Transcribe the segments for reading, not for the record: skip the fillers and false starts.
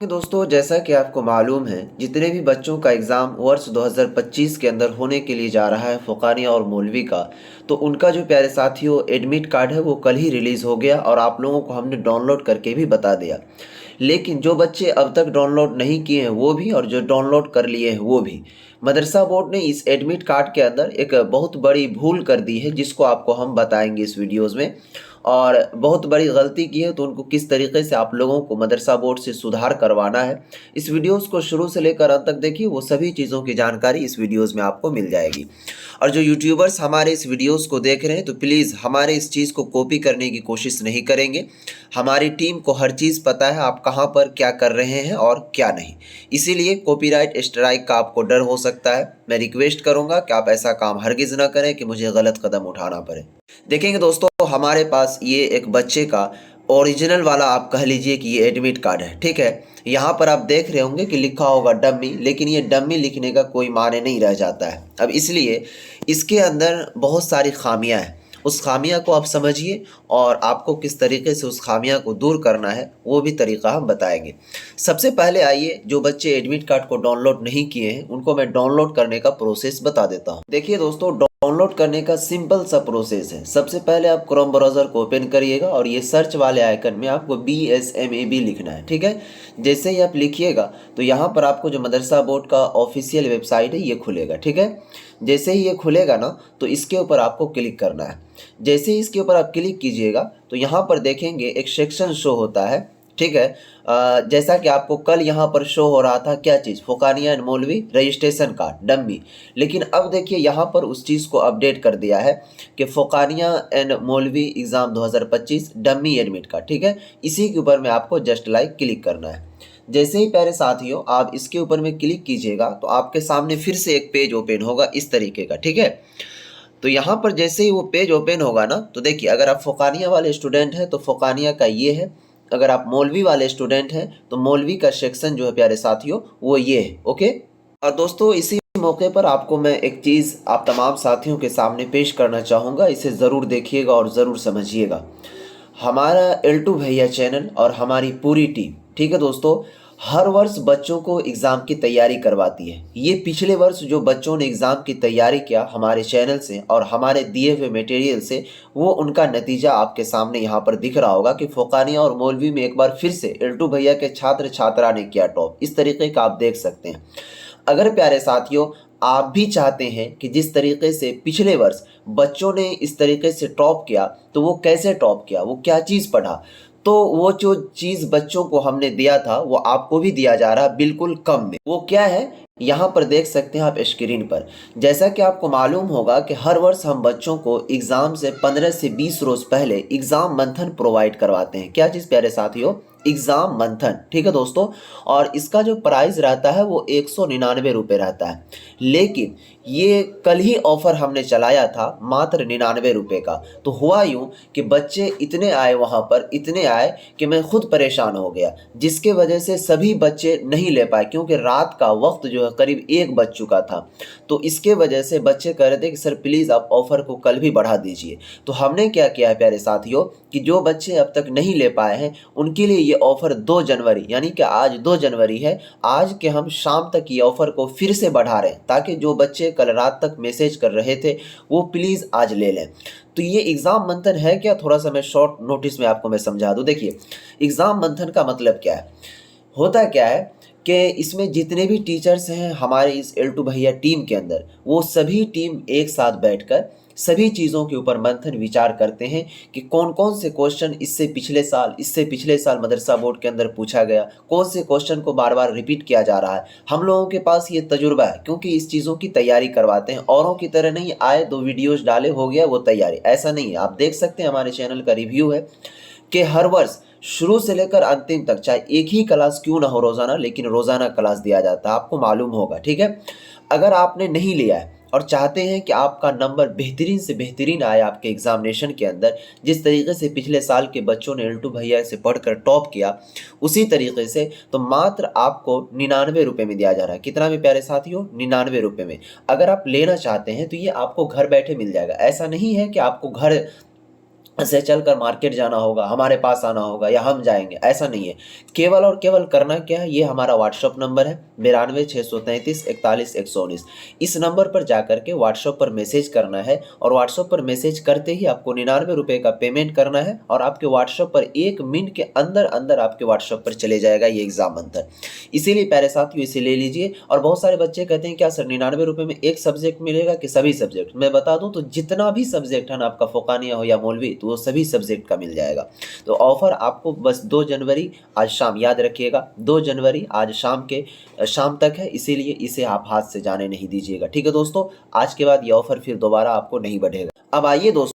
दोस्तों, जैसा कि आपको मालूम है, जितने भी बच्चों का एग्ज़ाम वर्ष 2025 के अंदर होने के लिए जा रहा है फ़ुक़ानिया और मौलवी का, तो उनका जो प्यारे साथियों एडमिट कार्ड है वो कल ही रिलीज़ हो गया और आप लोगों को हमने डाउनलोड करके भी बता दिया। लेकिन जो बच्चे अब तक डाउनलोड नहीं किए हैं वो भी और जो डाउनलोड कर लिए हैं वो भी। मदरसा बोर्ड ने इस एडमिट कार्ड के अंदर एक बहुत बड़ी भूल कर दी है जिसको आपको हम बताएँगे इस वीडियोज़ में। और बहुत बड़ी गलती की है तो उनको किस तरीके से आप लोगों को मदरसा बोर्ड से सुधार करवाना है। इस वीडियोज़ को शुरू से लेकर अंत तक देखिए, वो सभी चीज़ों की जानकारी इस वीडियोज़ में आपको मिल जाएगी। और जो यूट्यूबर्स हमारे इस वीडियोज़ को देख रहे हैं तो प्लीज़ हमारे इस चीज़ को कॉपी करने की कोशिश नहीं करेंगे। हमारी टीम को हर चीज़ पता है आप कहाँ पर क्या कर रहे हैं और क्या नहीं। इसीलिए कॉपीराइट स्ट्राइक का आपको डर हो सकता है। मैं रिक्वेस्ट करूँगा कि आप ऐसा काम हरगिज़ ना करें कि मुझे गलत कदम उठाना पड़े। देखेंगे दोस्तों, हमारे पास ये एक बच्चे का ओरिजिनल वाला आप कह लीजिए कि ये एडमिट कार्ड है, ठीक है। यहाँ पर आप देख रहे होंगे कि लिखा होगा डम्मी, लेकिन ये डम्मी लिखने का कोई माने नहीं रह जाता है। अब इसलिए इसके अंदर बहुत सारी खामियां हैं। उस खामियां को आप समझिए और आपको किस तरीके से उस खामियां को दूर करना है वो भी तरीका हम बताएंगे। सबसे पहले आइए, जो बच्चे एडमिट कार्ड को डाउनलोड नहीं किए हैं उनको मैं डाउनलोड करने का प्रोसेस बता देता हूँ। देखिए दोस्तों, डाउनलोड करने का सिंपल सा प्रोसेस है। सबसे पहले आप क्रोम ब्राउज़र को ओपन करिएगा और ये सर्च वाले आइकन में आपको BSMAB लिखना है, ठीक है। जैसे ही आप लिखिएगा तो यहाँ पर आपको जो मदरसा बोर्ड का ऑफिशियल वेबसाइट है ये खुलेगा, ठीक है। जैसे ही ये खुलेगा ना तो इसके ऊपर आपको क्लिक करना है। जैसे ही इसके ऊपर आप क्लिक कीजिएगा तो यहाँ पर देखेंगे एक सेक्शन शो होता है, ठीक है। जैसा कि आपको कल यहाँ पर शो हो रहा था क्या चीज़, फ़ुक़ानिया एंड मौलवी रजिस्ट्रेशन कार्ड डम्मी। लेकिन अब देखिए यहाँ पर उस चीज़ को अपडेट कर दिया है कि फ़ुक़ानिया एंड मौलवी एग्ज़ाम 2025 डम्मी एडमिट कार्ड, ठीक है। इसी के ऊपर में आपको जस्ट लाइक क्लिक करना है। जैसे ही प्यारे साथियों आप इसके ऊपर में क्लिक कीजिएगा तो आपके सामने फिर से एक पेज ओपन होगा इस तरीके का, ठीक है। तो यहाँ पर जैसे ही वो पेज ओपन होगा ना तो देखिए, अगर आप फ़ुक़ानिया वाले स्टूडेंट हैं तो फ़ुक़ानिया का ये है, अगर आप मौलवी वाले स्टूडेंट हैं तो मौलवी का सेक्शन जो है प्यारे साथियों वो ये है, ओके। और दोस्तों, इसी मौके पर आपको मैं एक चीज़ आप तमाम साथियों के सामने पेश करना चाहूँगा, इसे ज़रूर देखिएगा और ज़रूर समझिएगा। हमारा L2 भैया चैनल और हमारी पूरी टीम, ठीक है दोस्तों, हर वर्ष बच्चों को एग्ज़ाम की तैयारी करवाती है। ये पिछले वर्ष जो बच्चों ने एग्ज़ाम की तैयारी किया हमारे चैनल से और हमारे दिए हुए मटेरियल से, वो उनका नतीजा आपके सामने यहाँ पर दिख रहा होगा कि फ़ुक़ानिया और मौलवी में एक बार फिर से L2 भैया के छात्र छात्रा ने किया टॉप। इस तरीके का आप देख सकते हैं। अगर प्यारे साथियों आप भी चाहते हैं कि जिस तरीके से पिछले वर्ष बच्चों ने इस तरीके से टॉप किया, तो वो कैसे टॉप किया, वो क्या चीज़ पढ़ा, तो वो जो चीज़ बच्चों को हमने दिया था वो आपको भी दिया जा रहा है बिल्कुल कम में। वो क्या है, यहाँ पर देख सकते हैं आप स्क्रीन पर। जैसा कि आपको मालूम होगा कि हर वर्ष हम बच्चों को एग्ज़ाम से 15 से 20 रोज़ पहले एग्ज़ाम मंथन प्रोवाइड करवाते हैं। क्या चीज़ प्यारे साथियों, एग्ज़ाम मंथन, ठीक है दोस्तों। और इसका जो प्राइस रहता है वो 199 रुपये रहता है। लेकिन ये कल ही ऑफ़र हमने चलाया था मात्र 99 रुपये का। तो हुआ यूँ कि बच्चे इतने आए वहाँ पर, इतने आए कि मैं खुद परेशान हो गया, जिसके वजह से सभी बच्चे नहीं ले पाए क्योंकि रात का वक्त जो है करीब 1 बज चुका था। तो इसके वजह से बच्चे कह रहे थे कि सर प्लीज़ आप ऑफ़र को कल भी बढ़ा दीजिए। तो हमने क्या किया है प्यारे साथियों कि जो बच्चे अब तक नहीं ले पाए हैं उनके लिए ये ऑफ़र 2 जनवरी यानी कि आज 2 जनवरी है, आज के हम शाम तक ये ऑफ़र को फिर से बढ़ा रहे हैं ताकि जो बच्चे कल रात तक मैसेज कर रहे थे वो प्लीज़ आज ले लें। तो ये एग्ज़ाम मंथन है क्या, थोड़ा सा मैं शॉर्ट नोटिस में आपको मैं समझा दूँ। देखिए, एग्ज़ाम मंथन का मतलब क्या है, होता क्या है कि इसमें जितने भी टीचर्स हैं हमारे इस L2 भैया टीम के अंदर, वो सभी टीम एक साथ बैठकर सभी चीज़ों के ऊपर मंथन विचार करते हैं कि कौन कौन से क्वेश्चन इससे पिछले साल मदरसा बोर्ड के अंदर पूछा गया, कौन से क्वेश्चन को बार बार रिपीट किया जा रहा है। हम लोगों के पास ये तजुर्बा है क्योंकि इस चीज़ों की तैयारी करवाते हैं। औरों की तरह नहीं आए 2 वीडियोज़ डाले हो गया वो तैयारी, ऐसा नहीं है। आप देख सकते हैं हमारे चैनल का रिव्यू है कि हर वर्ष शुरू से लेकर अंतिम तक चाहे एक ही क्लास क्यों ना हो रोज़ाना, लेकिन रोज़ाना क्लास दिया जाता है, आपको मालूम होगा, ठीक है। अगर आपने नहीं लिया है और चाहते हैं कि आपका नंबर बेहतरीन से बेहतरीन आए आपके एग्जामिनेशन के अंदर, जिस तरीके से पिछले साल के बच्चों ने L2 भैया से पढ़कर टॉप किया उसी तरीके से, तो मात्र आपको 99 रुपये में दिया जा रहा है। कितना में प्यारे साथियों, 99 रुपये में। अगर आप लेना चाहते हैं तो ये आपको घर बैठे मिल जाएगा। ऐसा नहीं है कि आपको घर से चलकर मार्केट जाना होगा, हमारे पास आना होगा या हम जाएंगे, ऐसा नहीं है। केवल और केवल करना क्या है, ये हमारा व्हाट्सअप नंबर है 92 633 41 119। इस नंबर पर जाकर के व्हाट्सअप पर मैसेज करना है और व्हाट्सअप पर मैसेज करते ही आपको 99 रुपये का पेमेंट करना है और आपके व्हाट्सअप पर 1 मिनट के अंदर अंदर आपके व्हाट्सअप पर चले जाएगा ये एग्जाम मंत्र। इसीलिए प्यारे साथियों इसे ले लीजिए। और बहुत सारे बच्चे कहते हैं क्या सर 99 रुपये में एक सब्जेक्ट मिलेगा कि सभी सब्जेक्ट? मैं बता दूं तो जितना भी सब्जेक्ट है ना, आपका फोकानिया हो या मौलवी, तो वो सभी सब्जेक्ट का मिल जाएगा। तो ऑफर आपको बस 2 जनवरी आज शाम, याद रखिएगा 2 जनवरी आज शाम तक है, इसीलिए इसे आप हाथ से जाने नहीं दीजिएगा। ठीक है दोस्तों, आज के बाद ये ऑफर फिर दोबारा आपको नहीं बढ़ेगा। अब आइए दोस्तों,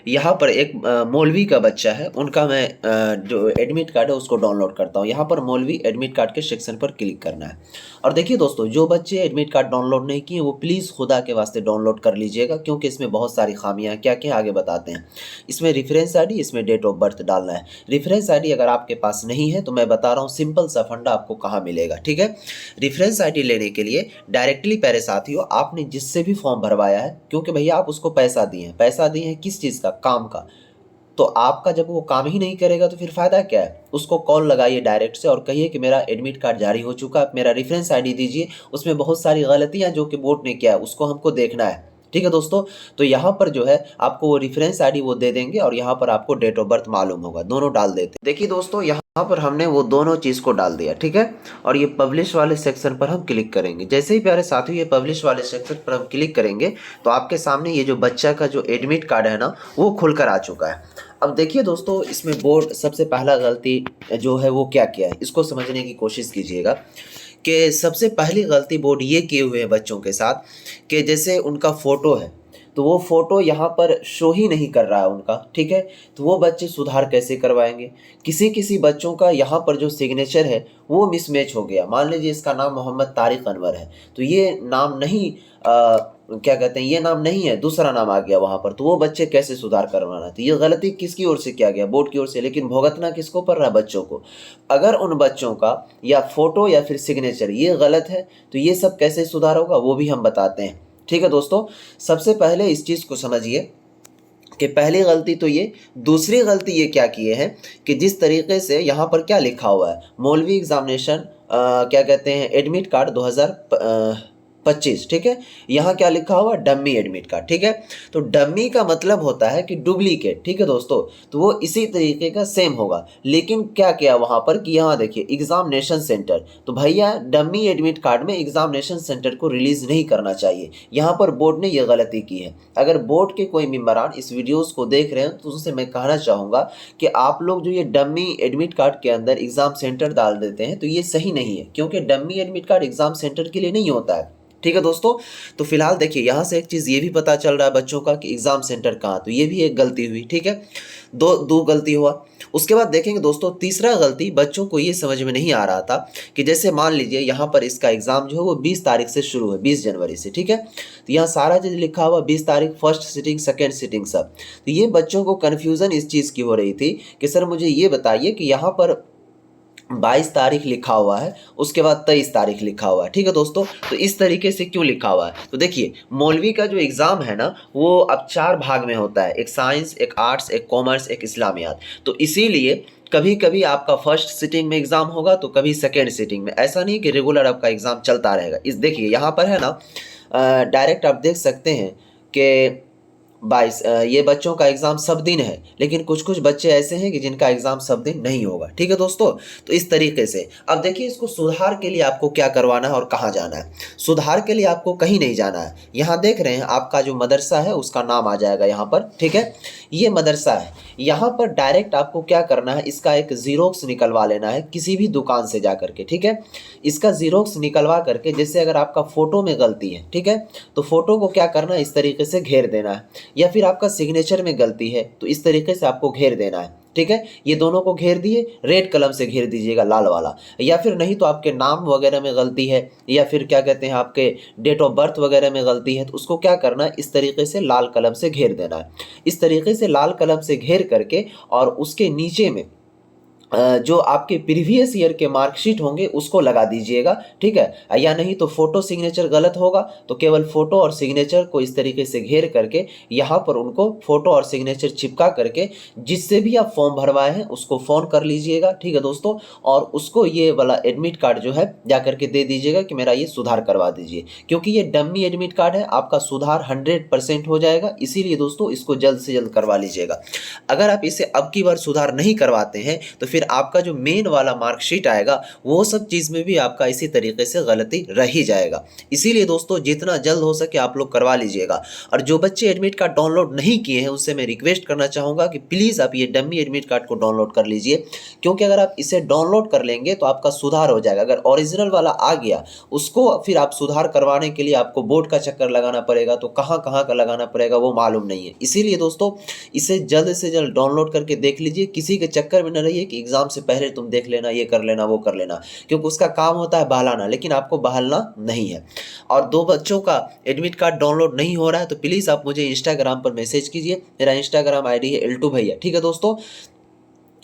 यहाँ पर एक मौलवी का बच्चा है, उनका मैं जो एडमिट कार्ड है उसको डाउनलोड करता हूँ। यहाँ पर मौलवी एडमिट कार्ड के सेक्शन पर क्लिक करना है। और देखिए दोस्तों, जो बच्चे एडमिट कार्ड डाउनलोड नहीं किए वो प्लीज़ खुदा के वास्ते डाउनलोड कर लीजिएगा, क्योंकि इसमें बहुत सारी खामियां हैं। क्या क्या आगे बताते हैं। इसमें रेफरेंस आईडी, इसमें डेट ऑफ बर्थ डालना है। रेफरेंस आईडी अगर आपके पास नहीं है तो मैं बता रहा हूँ सिंपल सा फंडा आपको कहाँ मिलेगा। ठीक है, रेफरेंस आईडी लेने के लिए डायरेक्टली प्यारे साथियों आपने जिससे भी फॉर्म भरवाया है, क्योंकि भैया आप उसको पैसा दिए हैं किस चीज़ का, काम का, तो आपका जब वो काम ही नहीं करेगा तो फिर फायदा क्या है। उसको कॉल लगाइए डायरेक्ट से और कहिए कि मेरा एडमिट कार्ड जारी हो चुका है, मेरा रेफरेंस आईडी दीजिए, उसमें बहुत सारी गलतियां जो कि बोर्ड ने किया है उसको हमको देखना है। ठीक है दोस्तों, तो यहाँ पर जो है आपको वो रेफरेंस आईडी वो दे देंगे और यहाँ पर आपको डेट ऑफ बर्थ मालूम होगा, दोनों डाल देते हैं। देखिए दोस्तों, यहाँ पर हमने वो दोनों चीज़ को डाल दिया। ठीक है, और ये पब्लिश वाले सेक्शन पर हम क्लिक करेंगे। जैसे ही प्यारे साथियों ये पब्लिश वाले सेक्शन पर हम क्लिक करेंगे तो आपके सामने ये जो बच्चा का जो एडमिट कार्ड है ना वो खुलकर आ चुका है। अब देखिए दोस्तों, इसमें बोर्ड सबसे पहला गलती जो है वो क्या किया है, इसको समझने की कोशिश कीजिएगा। कि सबसे पहली गलती बोर्ड ये किए हुए हैं बच्चों के साथ कि जैसे उनका फ़ोटो है तो वो फ़ोटो यहाँ पर शो ही नहीं कर रहा है उनका। ठीक है, तो वो बच्चे सुधार कैसे करवाएंगे। किसी किसी बच्चों का यहाँ पर जो सिग्नेचर है वो मिसमैच हो गया। मान लीजिए इसका नाम मोहम्मद तारिक अनवर है, तो ये नाम नहीं क्या कहते हैं, ये नाम नहीं है, दूसरा नाम आ गया वहाँ पर, तो वो बच्चे कैसे सुधार करवाना। तो ये गलती किसकी ओर से किया गया, बोर्ड की ओर से, लेकिन भुगतना किसको पड़ रहा है, बच्चों को। अगर उन बच्चों का या फोटो या फिर सिग्नेचर ये गलत है तो ये सब कैसे सुधार होगा वो भी हम बताते हैं। ठीक है दोस्तों, सबसे पहले इस चीज़ को समझिए कि पहली गलती तो ये, दूसरी गलती ये क्या किए हैं कि जिस तरीके से यहाँ पर क्या लिखा हुआ है, मौलवी एग्जामिनेशन क्या कहते हैं एडमिट कार्ड 2025। ठीक है, यहाँ क्या लिखा हुआ, डम्मी एडमिट कार्ड। ठीक है, तो डम्मी का मतलब होता है कि डुप्लीकेट। ठीक है दोस्तों, तो वो इसी तरीके का सेम होगा, लेकिन क्या किया वहाँ पर कि यहाँ देखिए एग्जामिनेशन सेंटर, तो भैया डम्मी एडमिट कार्ड में एग्जामिनेशन सेंटर को रिलीज नहीं करना चाहिए। यहाँ पर बोर्ड ने ये गलती की है। अगर बोर्ड के कोई मेंबरान इस वीडियोस को देख रहे हैं तो उससे मैं कहना चाहूँगा कि आप लोग जो ये डम्मी एडमिट कार्ड के अंदर एग्जाम सेंटर डाल देते हैं तो ये सही नहीं है, क्योंकि dummy admit card exam centre के लिए नहीं होता है। ठीक है दोस्तों, तो फिलहाल देखिए यहाँ से एक चीज़ ये भी पता चल रहा है बच्चों का कि एग्ज़ाम सेंटर कहाँ, तो ये भी एक गलती हुई। ठीक है, दो गलती हुआ। उसके बाद देखेंगे दोस्तों, तीसरा गलती बच्चों को ये समझ में नहीं आ रहा था कि जैसे मान लीजिए यहाँ पर इसका एग्ज़ाम जो है वो 20 तारीख से शुरू है, 20 जनवरी से। ठीक है, तो यहाँ सारा चीज़ लिखा हुआ 20 तारीख, फर्स्ट सिटिंग, सेकेंड सिटिंग सब। तो ये बच्चों को कन्फ्यूज़न इस चीज़ की हो रही थी कि सर मुझे ये बताइए कि यहाँ पर 22 तारीख लिखा हुआ है, उसके बाद 23 तारीख लिखा हुआ है। ठीक है दोस्तों, तो इस तरीके से क्यों लिखा हुआ है। तो देखिए मौलवी का जो एग्ज़ाम है ना वो अब 4 भाग में होता है, एक साइंस, एक आर्ट्स, एक कॉमर्स, एक इस्लामियात। तो इसीलिए कभी कभी आपका फर्स्ट सिटिंग में एग्ज़ाम होगा तो कभी सेकेंड सिटिंग में, ऐसा नहीं कि रेगुलर आपका एग्ज़ाम चलता रहेगा। इस देखिए यहाँ पर है ना डायरेक्ट आप देख सकते हैं कि 22 ये बच्चों का एग्ज़ाम सब दिन है, लेकिन कुछ कुछ बच्चे ऐसे हैं कि जिनका एग्ज़ाम सब दिन नहीं होगा। ठीक है दोस्तों, तो इस तरीके से अब देखिए इसको सुधार के लिए आपको क्या करवाना है और कहाँ जाना है। सुधार के लिए आपको कहीं नहीं जाना है। यहाँ देख रहे हैं आपका जो मदरसा है उसका नाम आ जाएगा यहाँ पर। ठीक है, ये मदरसा है, यहाँ पर डायरेक्ट आपको क्या करना है, इसका एक ज़ीरोक्स निकलवा लेना है किसी भी दुकान से जा करके। ठीक है, इसका ज़ीरोक्स निकलवा करके, जैसे अगर आपका फ़ोटो में गलती है, ठीक है, तो फ़ोटो को क्या करना है, इस तरीके से घेर देना है, या फिर आपका सिग्नेचर में गलती है तो इस तरीके से आपको घेर देना है। ठीक है, ये दोनों को घेर दिए, रेड कलम से घेर दीजिएगा, लाल वाला। या फिर नहीं तो आपके नाम वगैरह में गलती है या फिर क्या कहते हैं आपके डेट ऑफ बर्थ वगैरह में गलती है तो उसको क्या करना है, इस तरीके से लाल कलम से घेर देना है। इस तरीके से लाल कलम से घेर करके और उसके नीचे में जो आपके प्रीवियस ईयर के मार्कशीट होंगे उसको लगा दीजिएगा, ठीक है। या नहीं तो फ़ोटो सिग्नेचर गलत होगा तो केवल फ़ोटो और सिग्नेचर को इस तरीके से घेर करके यहाँ पर उनको फ़ोटो और सिग्नेचर चिपका करके जिससे भी आप फॉर्म भरवाए हैं उसको फ़ोन कर लीजिएगा, ठीक है दोस्तों। और उसको ये वाला एडमिट कार्ड जो है जा करके दे दीजिएगा कि मेरा ये सुधार करवा दीजिए, क्योंकि ये डम्मी एडमिट कार्ड है, आपका सुधार 100% हो जाएगा। इसीलिए दोस्तों इसको जल्द से जल्द करवा लीजिएगा। अगर आप इसे अब की बार सुधार नहीं करवाते हैं तो फिर आपका जो मेन वाला मार्कशीट आएगा वो सब चीज़ में भी आपका इसी तरीके से गलती रह ही जाएगा। इसीलिए दोस्तों जितना जल्द हो सके आप लोग करवा लीजिएगा। और जो बच्चे एडमिट कार्ड डाउनलोड नहीं किए हैं उनसे मैं रिक्वेस्ट करना चाहूँगा कि प्लीज़ आप ये डम्मी एडमिट कार्ड को डाउनलोड कर लीजिए, क्योंकि अगर आप इसे डाउनलोड कर लेंगे तो आपका सुधार हो जाएगा। अगर ओरिजिनल वाला आ गया उसको फिर आप सुधार करवाने के लिए आपको बोर्ड का चक्कर लगाना पड़ेगा, तो कहाँ कहाँ का लगाना पड़ेगा वो मालूम नहीं है। इसीलिए दोस्तों इसे जल्द से जल्द डाउनलोड करके देख लीजिए। किसी के चक्कर में न रहिए कि एग्जाम से पहले तुम देख लेना, ये कर लेना, वो कर लेना, क्योंकि उसका काम होता है बहलाना, लेकिन आपको बहलना नहीं है। और दो बच्चों का एडमिट कार्ड डाउनलोड नहीं हो रहा है तो प्लीज़ आप मुझे इंस्टाग्राम पर मैसेज कीजिए। मेरा इंस्टाग्राम आईडी है L2 भैया, ठीक है दोस्तों।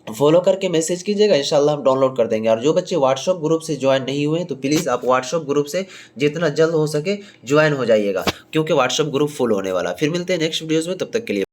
फॉलो करके मैसेज कीजिएगा, इंशाल्लाह हम डाउनलोड कर देंगे। और जो बच्चे व्हाट्सएप ग्रुप से ज्वाइन नहीं हुए हैं तो प्लीज़ आप व्हाट्सएप ग्रुप से जितना जल्द हो सके ज्वाइन हो जाइएगा, क्योंकि व्हाट्सएप ग्रुप फुल होने वाला। फिर मिलते हैं नेक्स्ट वीडियोज़ में, तब तक के लिए